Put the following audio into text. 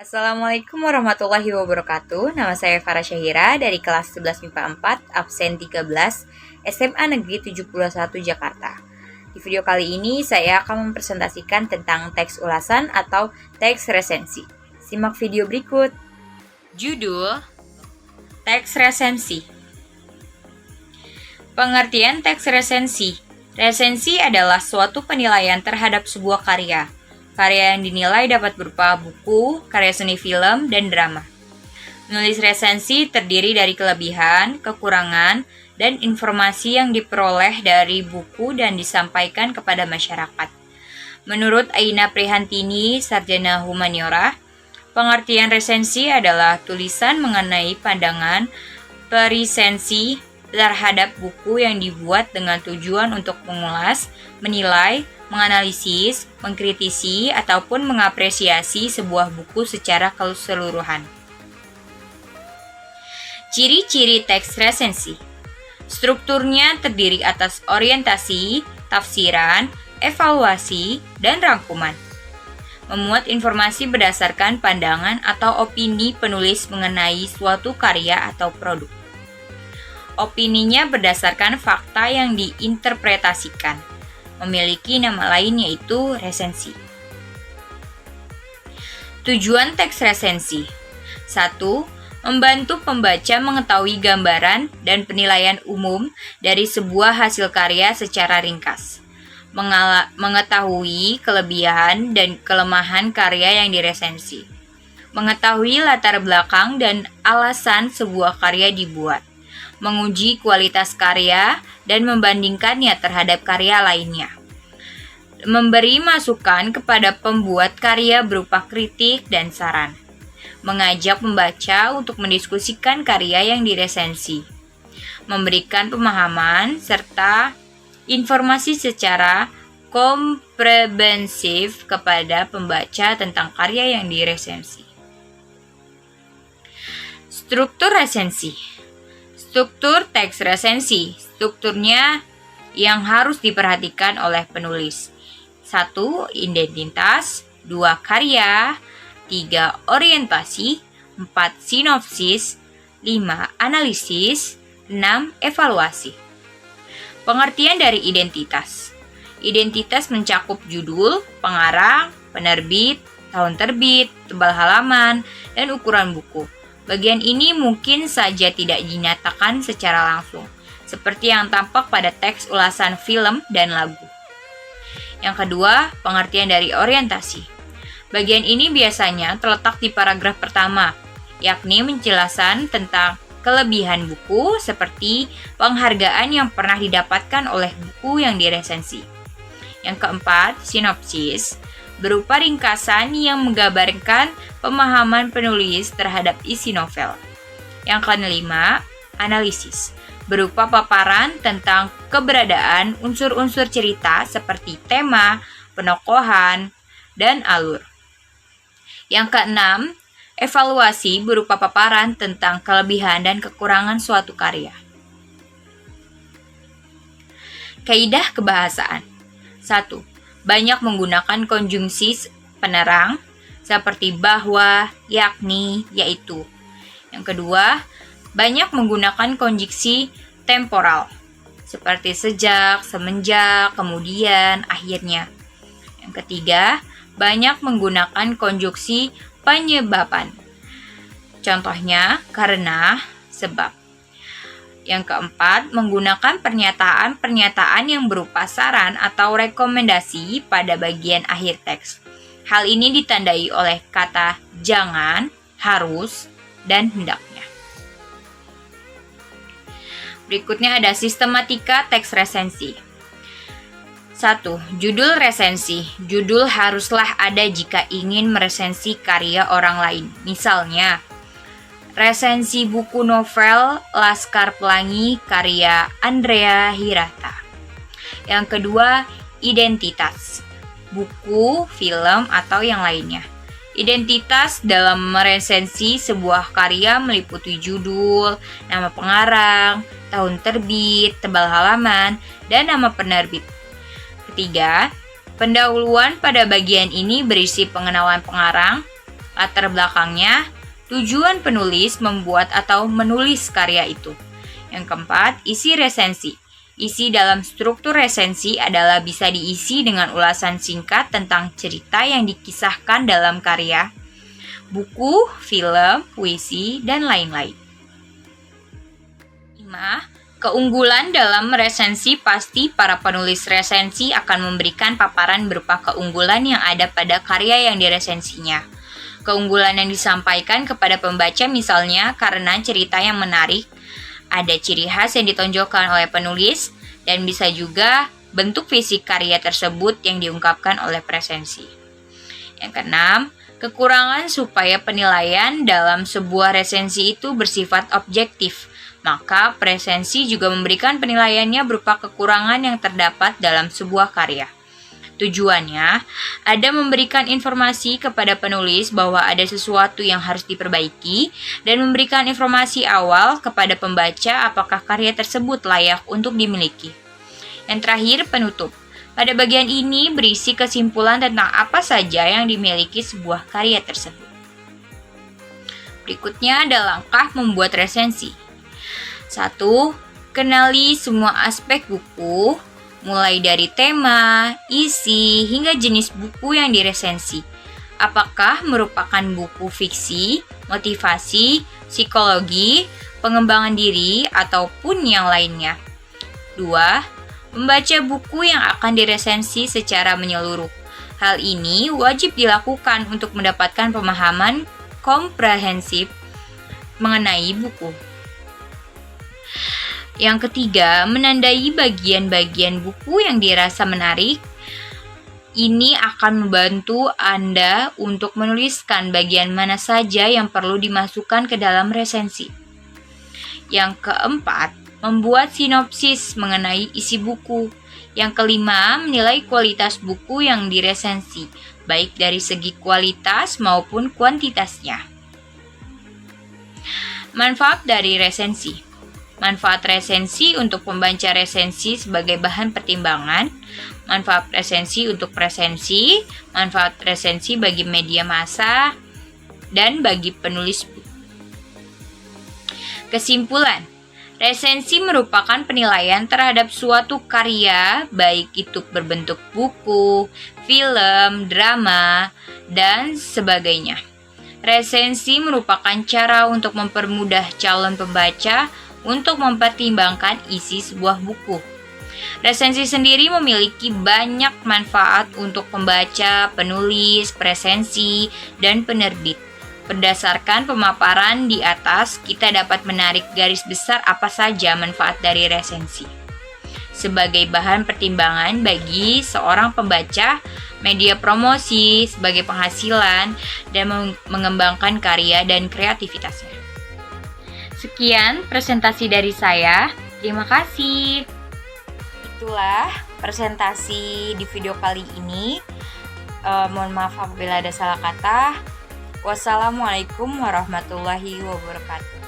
Assalamualaikum warahmatullahi wabarakatuh. Nama saya Farah Syahira dari kelas 11 MIPA 4, absen 13, SMA Negeri 71 Jakarta. Di video kali ini saya akan mempresentasikan tentang teks ulasan atau teks resensi. Simak video berikut. Judul teks resensi. Pengertian teks resensi. Resensi adalah suatu penilaian terhadap sebuah karya. Karya yang dinilai dapat berupa buku, karya seni film, dan drama. Menulis resensi terdiri dari kelebihan, kekurangan, dan informasi yang diperoleh dari buku dan disampaikan kepada masyarakat. Menurut Aina Prihantini, sarjana humaniora, pengertian resensi adalah tulisan mengenai pandangan perisensi terhadap buku yang dibuat dengan tujuan untuk mengulas, menilai, menganalisis, mengkritisi, ataupun mengapresiasi sebuah buku secara keseluruhan. Ciri-ciri teks resensi. Strukturnya terdiri atas orientasi, tafsiran, evaluasi, dan rangkuman. Memuat informasi berdasarkan pandangan atau opini penulis mengenai suatu karya atau produk. Opininya berdasarkan fakta yang diinterpretasikan. Memiliki nama lain yaitu resensi. Tujuan teks resensi. 1. Membantu pembaca mengetahui gambaran dan penilaian umum dari sebuah hasil karya secara ringkas. Mengetahui kelebihan dan kelemahan karya yang diresensi. Mengetahui latar belakang dan alasan sebuah karya dibuat. Menguji kualitas karya dan membandingkannya terhadap karya lainnya. Memberi masukan kepada pembuat karya berupa kritik dan saran. Mengajak pembaca untuk mendiskusikan karya yang diresensi. Memberikan pemahaman serta informasi secara komprehensif kepada pembaca tentang karya yang diresensi. Struktur resensi. Struktur teks resensi. Strukturnya yang harus diperhatikan oleh penulis. 1. Identitas. 2. Karya. 3. Orientasi. 4. Sinopsis. 5. Analisis. 6. Evaluasi. Pengertian dari identitas. Identitas mencakup judul, pengarang, penerbit, tahun terbit, tebal halaman, dan ukuran buku. Bagian ini mungkin saja tidak dinyatakan secara langsung, seperti yang tampak pada teks ulasan film dan lagu. Yang kedua, pengertian dari orientasi. Bagian ini biasanya terletak di paragraf pertama, yakni penjelasan tentang kelebihan buku seperti penghargaan yang pernah didapatkan oleh buku yang diresensi. Yang keempat, sinopsis. Berupa ringkasan yang menggambarkan pemahaman penulis terhadap isi novel. Yang kelima, analisis. Berupa paparan tentang keberadaan unsur-unsur cerita seperti tema, penokohan, dan alur. Yang keenam, evaluasi berupa paparan tentang kelebihan dan kekurangan suatu karya. Kaidah kebahasaan. 1. Banyak menggunakan konjungsi penerang seperti bahwa, yakni, yaitu. Yang kedua, banyak menggunakan konjungsi temporal seperti sejak, semenjak, kemudian, akhirnya. Yang ketiga, banyak menggunakan konjungsi penyebaban. Contohnya, karena, sebab. Yang keempat, menggunakan pernyataan-pernyataan yang berupa saran atau rekomendasi pada bagian akhir teks. Hal ini ditandai oleh kata jangan, harus, dan hendaknya. Berikutnya ada sistematika teks resensi. 1. Judul resensi. Judul haruslah ada jika ingin meresensi karya orang lain. Misalnya, resensi buku novel Laskar Pelangi karya Andrea Hirata. Yang kedua, identitas. Buku, film, atau yang lainnya. Identitas dalam meresensi sebuah karya meliputi judul, nama pengarang, tahun terbit, tebal halaman, dan nama penerbit. Ketiga, pendahuluan pada bagian ini berisi pengenalan pengarang, latar belakangnya, tujuan penulis membuat atau menulis karya itu. Yang keempat, isi resensi. Isi dalam struktur resensi adalah bisa diisi dengan ulasan singkat tentang cerita yang dikisahkan dalam karya, buku, film, puisi, dan lain-lain. 5. Keunggulan dalam resensi pasti para penulis resensi akan memberikan paparan berupa keunggulan yang ada pada karya yang diresensinya. Keunggulan yang disampaikan kepada pembaca misalnya karena cerita yang menarik, ada ciri khas yang ditonjolkan oleh penulis, dan bisa juga bentuk fisik karya tersebut yang diungkapkan oleh resensi. Yang keenam, kekurangan supaya penilaian dalam sebuah resensi itu bersifat objektif. Maka resensi juga memberikan penilaiannya berupa kekurangan yang terdapat dalam sebuah karya. Tujuannya ada memberikan informasi kepada penulis bahwa ada sesuatu yang harus diperbaiki dan memberikan informasi awal kepada pembaca apakah karya tersebut layak untuk dimiliki. Yang terakhir, penutup. Pada bagian ini berisi kesimpulan tentang apa saja yang dimiliki sebuah karya tersebut. Berikutnya ada langkah membuat resensi. 1. Kenali semua aspek buku, mulai dari tema, isi, hingga jenis buku yang diresensi. Apakah merupakan buku fiksi, motivasi, psikologi, pengembangan diri, ataupun yang lainnya. 2. Membaca buku yang akan diresensi secara menyeluruh. Hal ini wajib dilakukan untuk mendapatkan pemahaman komprehensif mengenai buku. Yang ketiga, menandai bagian-bagian buku yang dirasa menarik. Ini akan membantu Anda untuk menuliskan bagian mana saja yang perlu dimasukkan ke dalam resensi. Yang keempat, membuat sinopsis mengenai isi buku. Yang kelima, menilai kualitas buku yang diresensi, baik dari segi kualitas maupun kuantitasnya. Manfaat dari resensi. Manfaat resensi untuk pembaca resensi sebagai bahan pertimbangan, manfaat resensi untuk presensi, manfaat resensi bagi media massa, dan bagi penulis buku. Kesimpulan, resensi merupakan penilaian terhadap suatu karya, baik itu berbentuk buku, film, drama, dan sebagainya. Resensi merupakan cara untuk mempermudah calon pembaca untuk mempertimbangkan isi sebuah buku. Resensi sendiri memiliki banyak manfaat untuk pembaca, penulis, presensi, dan penerbit. Berdasarkan pemaparan di atas, kita dapat menarik garis besar apa saja manfaat dari resensi. Sebagai bahan pertimbangan bagi seorang pembaca, media promosi sebagai penghasilan, dan mengembangkan karya dan kreativitasnya. Sekian presentasi dari saya. Terima kasih. Itulah presentasi di video kali ini. Mohon maaf apabila ada salah kata. Wassalamualaikum warahmatullahi wabarakatuh.